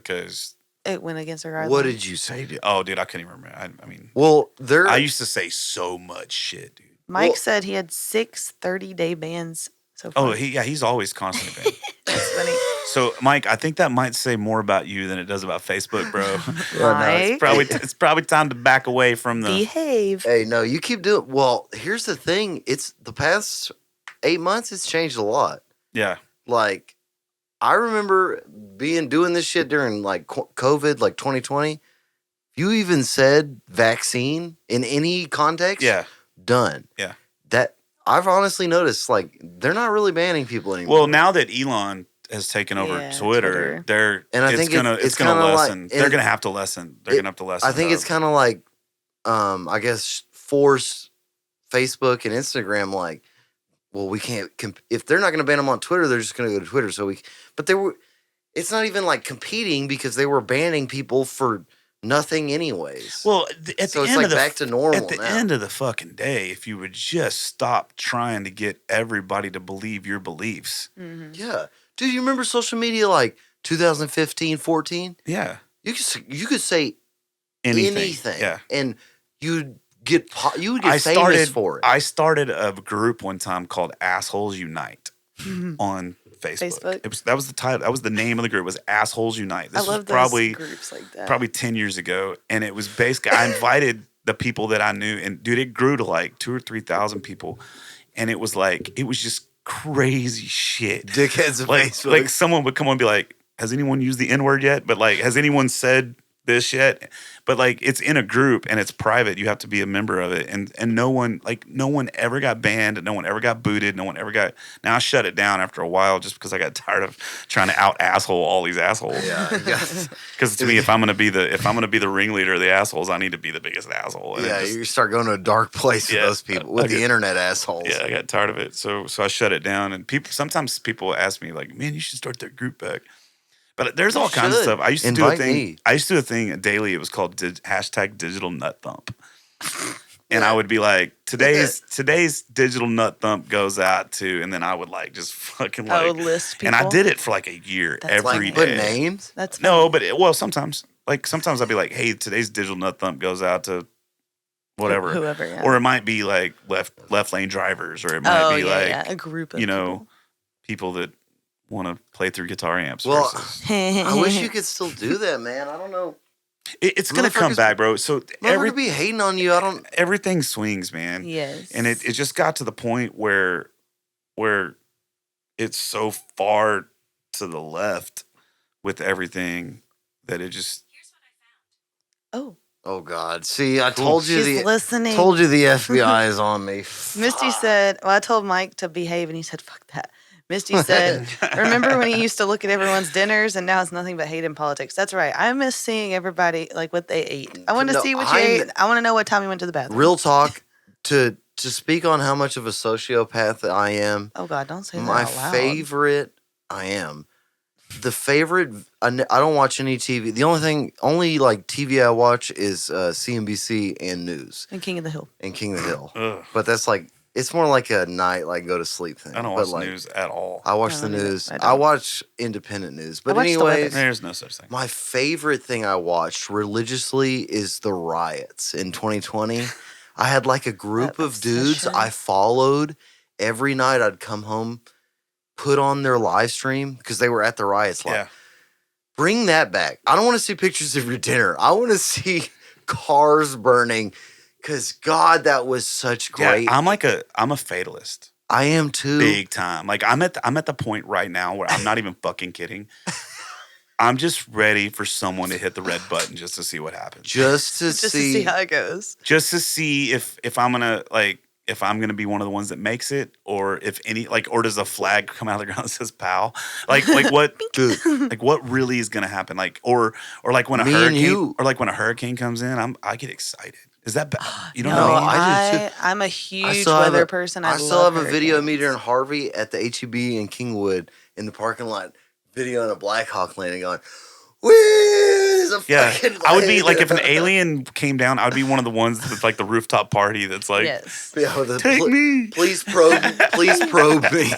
because It went against her guidelines. What did you say, dude? oh, dude, I couldn't even remember. I mean, Well, I used to say so much shit, dude. Mike said he had 6 30-day bans so far. Oh, he's always constantly banned. That's funny. So, Mike, I think that might say more about you than it does about Facebook, bro. Mike, It's probably time to back away from the. behave. Hey, no, you keep doing. Well, here's the thing. It's the past 8 months. It's changed a lot. Yeah. Like, I remember doing this shit during like COVID, like 2020. If you even said vaccine in any context, Yeah. done. Yeah. That I've honestly noticed, like, they're not really banning people anymore. Well, now that Elon has taken over Yeah, Twitter, And I think it's gonna kinda lessen. like- They're and gonna have to lessen. They're gonna have to lessen. I think it's kind of like, I guess, force Facebook and Instagram, like, well, we can't, if they're not going to ban them on Twitter, they're just going to go to Twitter. But it's not even like competing because they were banning people for nothing anyways. Well, at so the it's end like of the back to normal at the now. end of the fucking day, if you would just stop trying to get everybody to believe your beliefs. Mm-hmm. Yeah. Dude, you remember social media like 2015, 14? Yeah. You could say anything. Yeah. And you'd get famous for it. I started a group one time called Assholes Unite on Facebook. That was the title. That was the name of the group. Was Assholes Unite. This I love was probably those groups like that. probably 10 years ago, and it was basically I invited the people that I knew, and dude, it grew to like 2,000 or 3,000 people, and it was just crazy shit. Dickheads of Facebook. Like someone would come on and be like, "Has anyone used the N-word yet?" But like, has anyone said this yet? But like, it's in a group and it's private. You have to be a member of it, and no one ever got banned. No one ever got booted. No one ever got. Now I shut it down after a while just because I got tired of trying to out asshole all these assholes. Yeah, because to me, if I'm gonna be the ringleader of the assholes, I need to be the biggest asshole. And you start going to a dark place with those people, with the internet assholes. Yeah, I got tired of it, so I shut it down. And sometimes people ask me like, "Man, you should start that group back." But there's all kinds of stuff. I used to do a thing. I used to do a thing daily. It was called #Digital Nut Thump, and I would be like, today's Digital Nut Thump goes out to, and then I would like just fucking like list people. And I did it for like a year every day. Put names. That's no, but sometimes I'd be like, hey, today's Digital Nut Thump goes out to whatever, whoever, yeah. Or it might be like left lane drivers, or it might be a group of people that want to play through guitar amps. Well, versus. I wish you could still do that, man. I don't know. It's gonna come back, bro. So be hating on you. Everything swings, man. Yes, and it just got to the point where it's so far to the left with everything that it just. Oh God! See, I told you She's listening. Told you the FBI is on me. Misty said, "Well, I told Mike to behave, and he said, fuck that." Misty said, "Remember when he used to look at everyone's dinners, and now it's nothing but hate and politics." That's right. I miss seeing everybody like what they ate. I want to see what you ate. I want to know what time you went to the bathroom. Real talk. To speak on how much of a sociopath I am. Oh God, don't say that my out loud. favorite. I am. The favorite. I don't watch any TV. The only like TV I watch is CNBC and news And King of the Hill. Ugh. But that's like. It's more like a night, like go to sleep thing. I don't watch the news at all. I watch the news. I don't. I watch independent news. But watch the anyways, weather. There's no such thing. my favorite thing I watched religiously is the riots in 2020. I had like a group of dudes I followed every night. I'd come home, put on their live stream because they were at the riots live. Yeah. Bring that back. I don't want to see pictures of your dinner. I want to see cars burning. Because God, that was such great. Yeah, I'm a fatalist. I am too. Big time. Like I'm at the point right now where I'm not even fucking kidding. I'm just ready for someone to hit the red button just to see what happens. Just to see how it goes. Just to see if I'm gonna be one of the ones that makes it, or if any or does a flag come out of the ground that says "POW"? Like what? Like what really is gonna happen? Or like when a hurricane comes in, I get excited. Is that bad? You know what I mean? I'm a huge weather person. I still have a video of me during Harvey at the HEB in Kingwood in the parking lot, videoing a Black Hawk landing going, there's a fucking I would be like, if an alien came down, I would be one of the ones with like the rooftop party that's like, yes. Take me. Please probe me.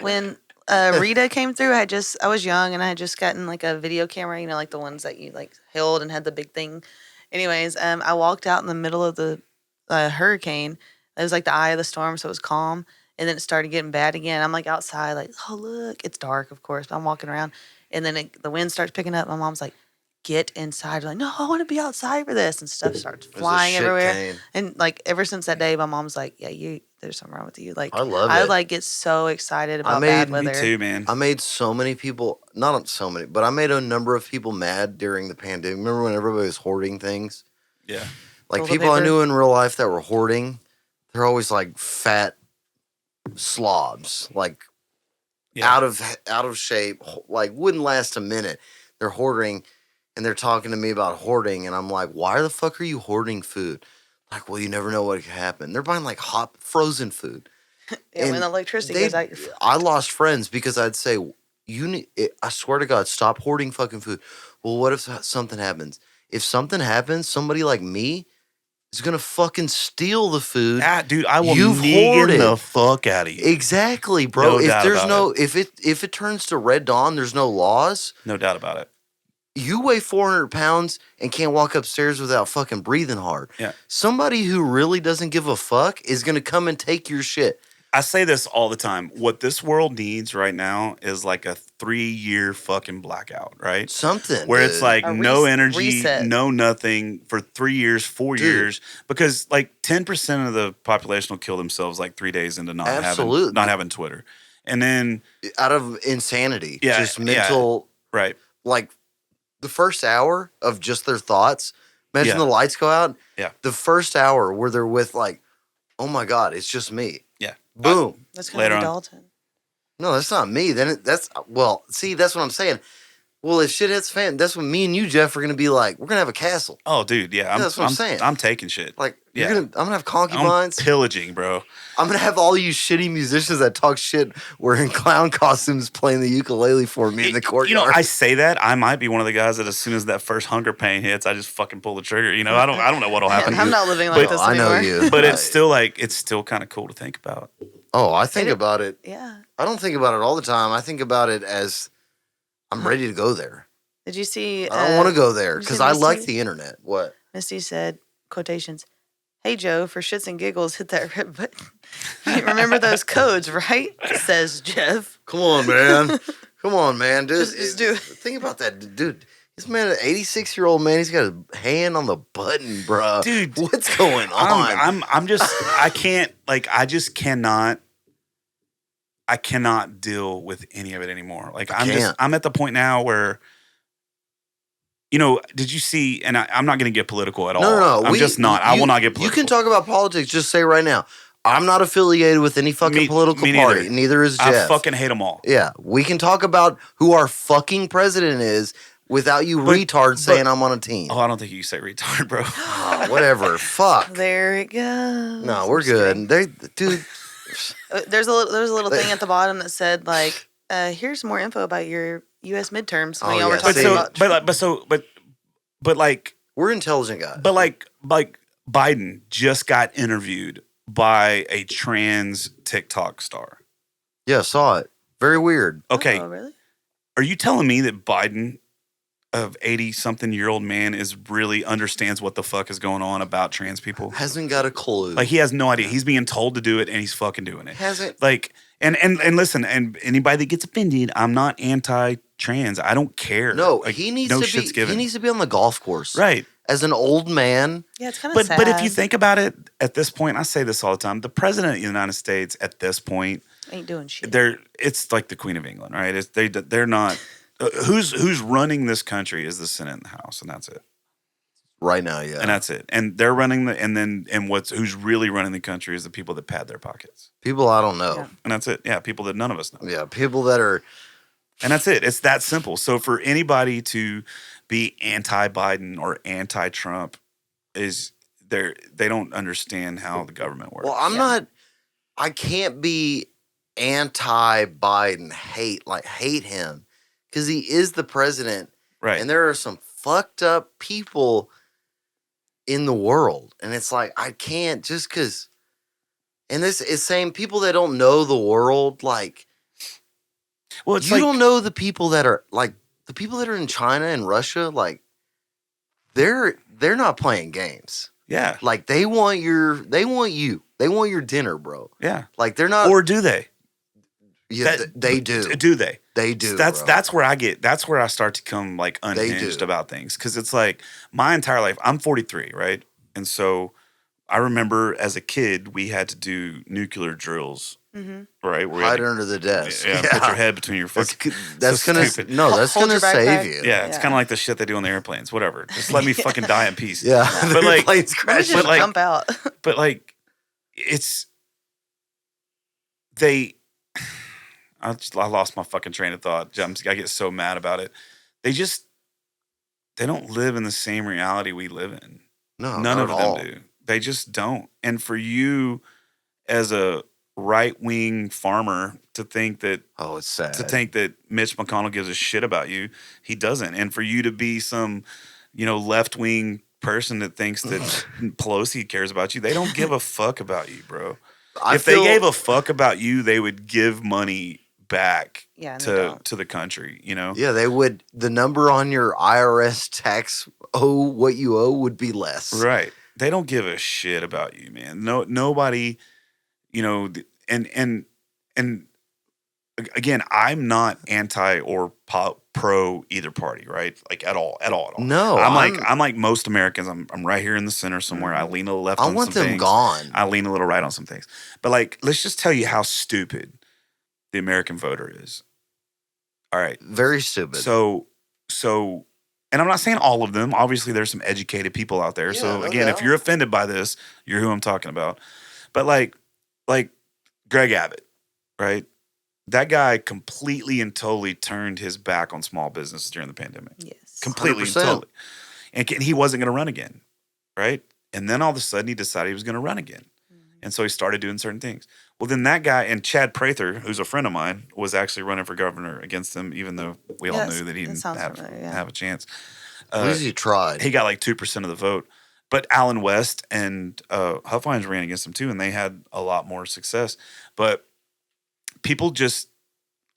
When Rita came through. I was young and I had just gotten like a video camera, like the ones that you like held and had the big thing. Anyways, I walked out in the middle of the hurricane. It was like the eye of the storm, so it was calm. And then it started getting bad again. I'm like outside, like, oh, look. It's dark, of course, but I'm walking around. And then the wind starts picking up. My mom's like, get inside. I'm like, no, I want to be outside for this. And stuff starts flying everywhere. Cane. And like ever since that day, my mom's like, yeah, there's something wrong with you. Like, I like get so excited about bad weather. Me too, man. I made so many people, not so many, but I made a number of people mad during the pandemic. Remember when everybody was hoarding things? Yeah. Like people I knew in real life that were hoarding, they're always like fat slobs, like out of shape, like wouldn't last a minute. They're hoarding and they're talking to me about hoarding, and I'm like, why the fuck are you hoarding food? Like, well, you never know what could happen. They're buying like hot frozen food. Yeah, when the electricity goes out, I lost friends because I'd say, I swear to God, stop hoarding fucking food. Well, what if something happens? If something happens, somebody like me is gonna fucking steal the food. Dude, I will Negan the fuck out of you. Exactly, bro. If it turns to Red Dawn, there's no laws. No doubt about it. You weigh 400 pounds and can't walk upstairs without fucking breathing hard. Yeah. Somebody who really doesn't give a fuck is gonna come and take your shit. I say this all the time. What this world needs right now is like a 3-year fucking blackout, right? Something. Where it's like no energy, no nothing for 3 years, 4 years. Because like 10% of the population will kill themselves like 3 days into not having Twitter. And then out of insanity. Yeah. Just mental. Yeah, right. Like the first hour of just their thoughts. Imagine the lights go out. Yeah. The first hour where they're with like, oh my God, it's just me. Yeah. Boom. That's going to be Dalton. No, that's not me. That's what I'm saying. Well, if shit hits fan, that's what me and you, Jeff, are going to be like. We're going to have a castle. Oh, dude, yeah. That's what I'm saying. I'm taking shit. Like, I'm going to have concubines. I'm pillaging, bro. I'm going to have all you shitty musicians that talk shit wearing clown costumes playing the ukulele for me in the courtyard. I say that. I might be one of the guys that as soon as that first hunger pain hits, I just fucking pull the trigger. I don't know what'll happen. I'm not living like this anymore. I know you. But it's still kind of cool to think about. Oh, I think about it. Yeah. I don't think about it all the time. I think about it as I'm ready to go there. Did you see? I don't want to go there because I like the internet. What? Misty said, quotations, "Hey, Joe, for shits and giggles, hit that red button. You remember those codes, right?" Says Jeff. Come on, man. Come on, man. Dude, just do it. Think about that. Dude, this man, an 86-year-old man, he's got his hand on the button, bro. Dude. What's going on? I cannot deal with any of it anymore. Like I'm at the point now where, did you see, and I'm not going to get political at all. No. I'm just not. I will not get political. You can talk about politics. Just say right now, I'm not affiliated with any fucking political party. Neither is Jeff. I fucking hate them all. Yeah. We can talk about who our fucking president is without you retards saying I'm on a team. Oh, I don't think you say retard, bro. Whatever. Fuck. There it goes. No, we're good. Dude. There's a little thing at the bottom that said like, here's more info about your U.S. midterms. But like we're intelligent guys. But like Biden just got interviewed by a trans TikTok star. Yeah, saw it. Very weird. Okay. Oh, really? Are you telling me that Biden, of 80-something-year-old man, really understands what the fuck is going on about trans people? Hasn't got a clue. Like, he has no idea. He's being told to do it, and he's fucking doing it. Hasn't. Like, and listen, and anybody that gets offended, I'm not anti-trans. I don't care. No, like, he needs to be on the golf course. Right. As an old man. Yeah, it's kind of sad. But if you think about it, at this point, I say this all the time, the president of the United States at this point ain't doing shit. It's like the Queen of England, right? They're not. Who's running this country is the Senate and the House, and that's it. Right now, yeah, and that's it. And they're running who's really running the country is the people that pad their pockets. People I don't know, and that's it. Yeah, people that none of us know. Yeah, people that are, and that's it. It's that simple. So for anybody to be anti-Biden or anti-Trump they don't understand how the government works. Well, I'm not. I can't be anti-Biden. Hate him. Because he is the president. Right. And there are some fucked up people in the world. And it's like, I can't just because. And this is saying people that don't know the world, like, Well, it's you don't know the people that are like the people that are in China and Russia. Like they're not playing games. Yeah. Like they want you. They want your dinner, bro. Yeah. Like they're not. Or do they? Yeah, they do. Do they? They do. That's where I start to come like unhinged about things. Cause it's like my entire life, I'm 43, right? And so I remember as a kid, we had to do nuclear drills, right? Hide under the desk. Yeah, put your head between your fucking. That's gonna save you. Yeah, it's kind of like the shit they do on the airplanes. Whatever, just let me fucking die in peace. Yeah, but like planes crash. But like, jump out. But like, it's they. I lost my fucking train of thought. I get so mad about it. They don't live in the same reality we live in. No, none of them do. They just don't. And for you, as a right-wing farmer, to think that it's sad. To think that Mitch McConnell gives a shit about you, he doesn't. And for you to be some, left-wing person that thinks that Pelosi cares about you, they don't give a fuck about you, bro. If they gave a fuck about you, they would give money back to the country, Yeah, they would. The number on your IRS tax what you owe would be less. Right. They don't give a shit about you, man. No, nobody, and again, I'm not anti or pro either party, right? Like at all. No, I'm like most Americans. I'm right here in the center somewhere. I lean a little left on some things. I want them gone. I lean a little right on some things. But like, let's just tell you how stupid the American voter is. All right. Very stupid. So, and I'm not saying all of them. Obviously, there's some educated people out there. Yeah, so again, if you're offended by this, you're who I'm talking about. But like Greg Abbott, right? That guy completely and totally turned his back on small businesses during the pandemic. Yes. Completely 100%. and totally. And he wasn't going to run again, right? And then all of a sudden he decided he was going to run again. And so he started doing certain things. Well, then that guy, and Chad Prather, who's a friend of mine, was actually running for governor against him, even though we all knew that he didn't have a chance. At least he tried. He got like 2% of the vote. But Alan West and Huffines ran against him too, and they had a lot more success. But people just,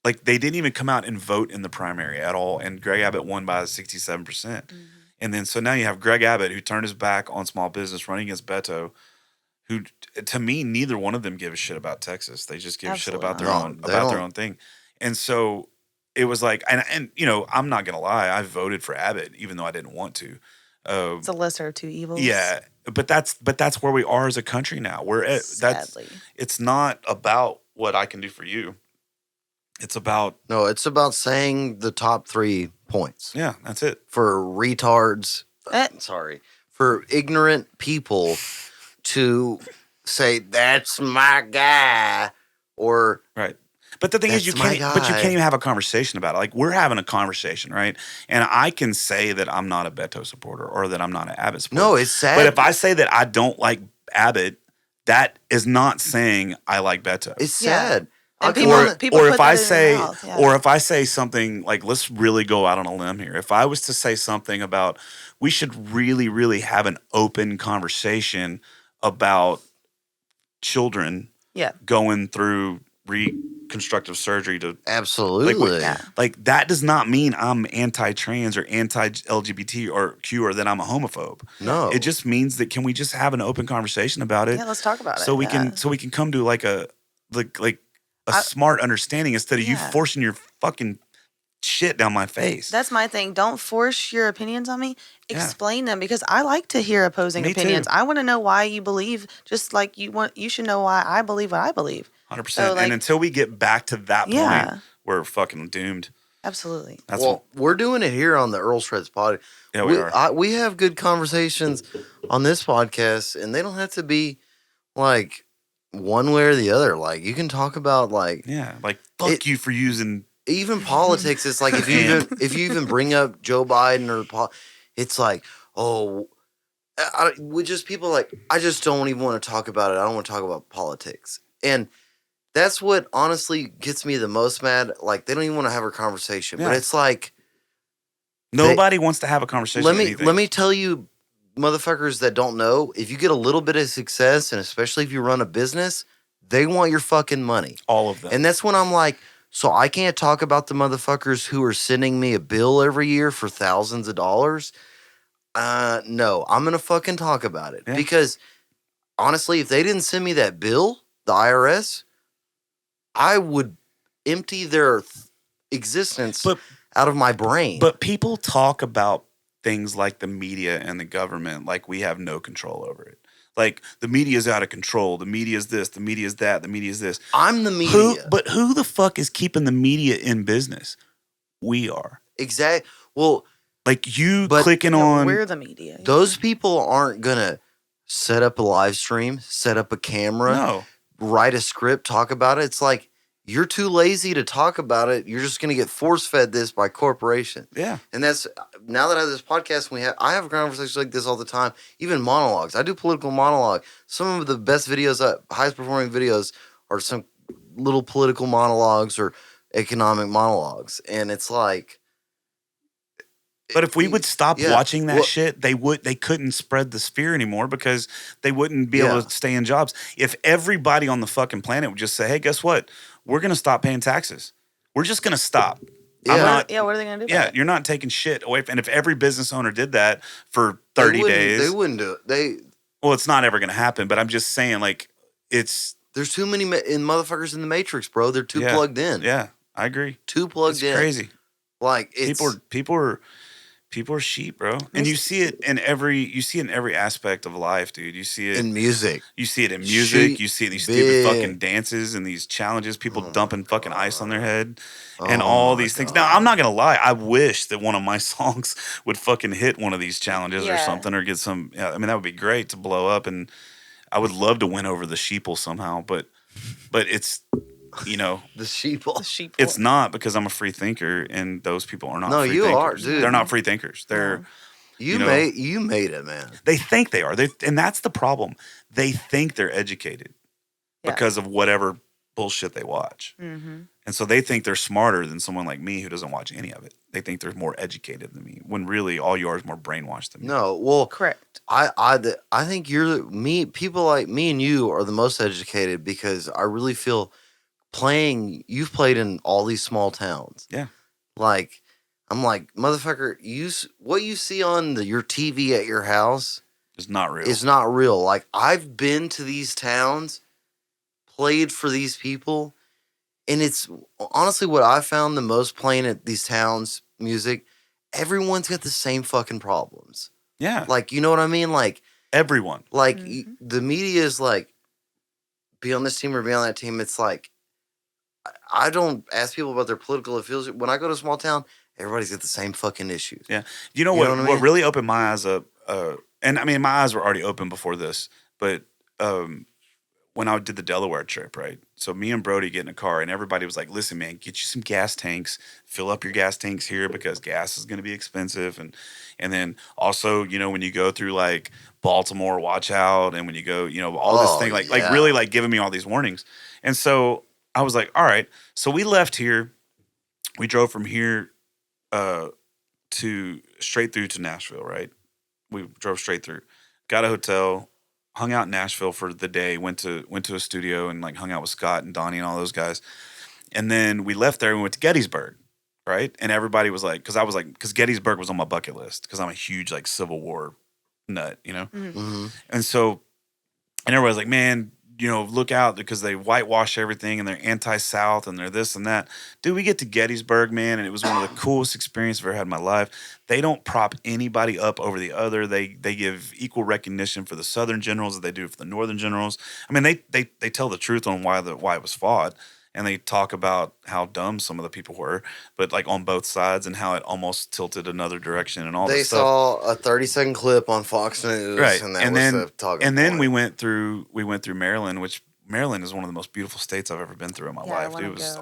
like, they didn't even come out and vote in the primary at all. And Greg Abbott won by 67%. Mm-hmm. And then so now you have Greg Abbott, who turned his back on small business, running against Beto, who, to me, neither one of them give a shit about Texas. They just give a shit about their own thing. And so it was like, and I'm not gonna lie, I voted for Abbott even though I didn't want to. It's a lesser of two evils. Yeah, but that's where we are as a country now. Sadly, it's not about what I can do for you. It's about saying the top 3 points. Yeah, that's it. For retards, for ignorant people to say that's my guy, or right. But the thing is, you can't even have a conversation about it. Like, we're having a conversation, right? And I can say that I'm not a Beto supporter or that I'm not an Abbott supporter. No, it's sad. But if I say that I don't like Abbott, that is not saying I like Beto. It's sad. And people or if I say something like, let's really go out on a limb here. If I was to say something about, we should really, really have an open conversation about children going through reconstructive surgery to absolutely like that does not mean I'm anti-trans or anti-LGBT or Q or that I'm a homophobe. No, it just means that can we just have an open conversation about it? Yeah, let's talk about it. So we can come to like a smart understanding instead of you forcing your fucking shit down my face. That's my thing. Don't force your opinions on me. Explain them, because I like to hear opposing opinions. Too. I want to know why you believe, just like you should know why I believe what I believe. 100%. So, and until we get back to that point, we're fucking doomed. Absolutely. We're doing it here on the Earl Shreds pod. Yeah, we are. We have good conversations on this podcast, and they don't have to be like one way or the other. Like, you can talk about fuck you for using even politics. It's like if you even bring up Joe Biden or it's like, people like, I just don't even want to talk about it. I don't want to talk about politics. And that's what honestly gets me the most mad. Like, they don't even want to have a conversation. Yeah. But it's like, nobody wants to have a conversation. Let me tell you, motherfuckers that don't know, if you get a little bit of success, and especially if you run a business, they want your fucking money. All of them. And that's when I'm like, So I can't talk about the motherfuckers who are sending me a bill every year for thousands of dollars. No, I'm going to fucking talk about it. Yeah. Because honestly, if they didn't send me that bill, the IRS, I would empty their existence out of my brain. But people talk about things like the media and the government like we have no control over it. Like, the media is out of control. The media is this. The media is that. The media is this. I'm the media. But who the fuck is keeping the media in business? We are. Exactly. Well, like you clicking on. We're the media. Those people aren't going to set up a live stream, set up a camera, write a script, talk about it. It's like, you're too lazy to talk about it. You're just going to get force-fed this by corporation. Yeah. And that's, now that I have this podcast, I have conversations like this all the time, even monologues. I do political monologue. Some of the best videos, highest performing videos are some little political monologues or economic monologues. And it's like. But if we would stop watching that shit, they couldn't spread the fear anymore because they wouldn't be able to stay in jobs. If everybody on the fucking planet would just say, hey, guess what? We're going to stop paying taxes. We're just going to stop. Yeah. What are they going to do? Yeah, you're not taking shit away. And if every business owner did that for 30 days. They wouldn't do it. Well, it's not ever going to happen. But I'm just saying, like, it's. There's too many motherfuckers in the Matrix, bro. They're too plugged in. Yeah, I agree. Too plugged in. It's crazy. Like, it's. People are sheep, bro. And you see it in every aspect of life, dude. You see it in music. You see it in music. You see it in these stupid fucking dances and these challenges, people dumping fucking ice on their head and all these things. Now, I'm not going to lie. I wish that one of my songs would fucking hit one of these challenges or something or get some, I mean, that would be great to blow up. And I would love to win over the sheeple somehow, but it's, you know, the sheeple. It's not, because I'm a free thinker, and those people are not. No, free you thinkers. are, dude. They're not free thinkers. They're you made it, man. They think they are. And that's the problem. They think they're educated because of whatever bullshit they watch, and so they think they're smarter than someone like me who doesn't watch any of it. They think they're more educated than me, when really all you are is more brainwashed than me. No, well, correct. I think people like me and you are the most educated, because I really feel. You've played in all these small towns. Yeah. Like, I'm like, motherfucker, what you see on your TV at your house is not real. It's not real. Like, I've been to these towns, played for these people, and it's honestly what I found the most playing at these towns music, everyone's got the same fucking problems. Yeah. Like, you know what I mean? Like, everyone. Like, the media is like, be on this team or be on that team. It's like, I don't ask people about their political affiliation. When I go to a small town, everybody's got the same fucking issues. Yeah. You know what really opened my eyes up, and I mean, my eyes were already open before this, but when I did the Delaware trip, right? So me and Brody get in a car, and everybody was like, listen, man, get you some gas tanks, fill up your gas tanks here, because gas is going to be expensive. And then also, you know, when you go through like Baltimore, watch out. And when you go, you know, all this thing, like really like giving me all these warnings. And so I was like, all right. So we left here. We drove from here to straight through to Nashville, right? We drove straight through. Got a hotel, hung out in Nashville for the day, went to a studio and like hung out with Scott and Donnie and all those guys. And then we left there and we went to Gettysburg, right? And everybody was like, because Gettysburg was on my bucket list, because I'm a huge like Civil War nut, you know? Mm-hmm. And so, and everybody's like, man, you know, look out, because they whitewash everything and they're anti-South and they're this and that. Dude, we get to Gettysburg, man, and it was one of the coolest experiences I've ever had in my life. They don't prop anybody up over the other. They give equal recognition for the Southern generals that they do for the Northern generals. I mean, they tell the truth on why it was fought, and they talk about how dumb some of the people were, but like on both sides, and how it almost tilted another direction and all this stuff. They saw a 30-second clip on Fox News, right? And then we went through Maryland, which Maryland is one of the most beautiful states I've ever been through in my life. It was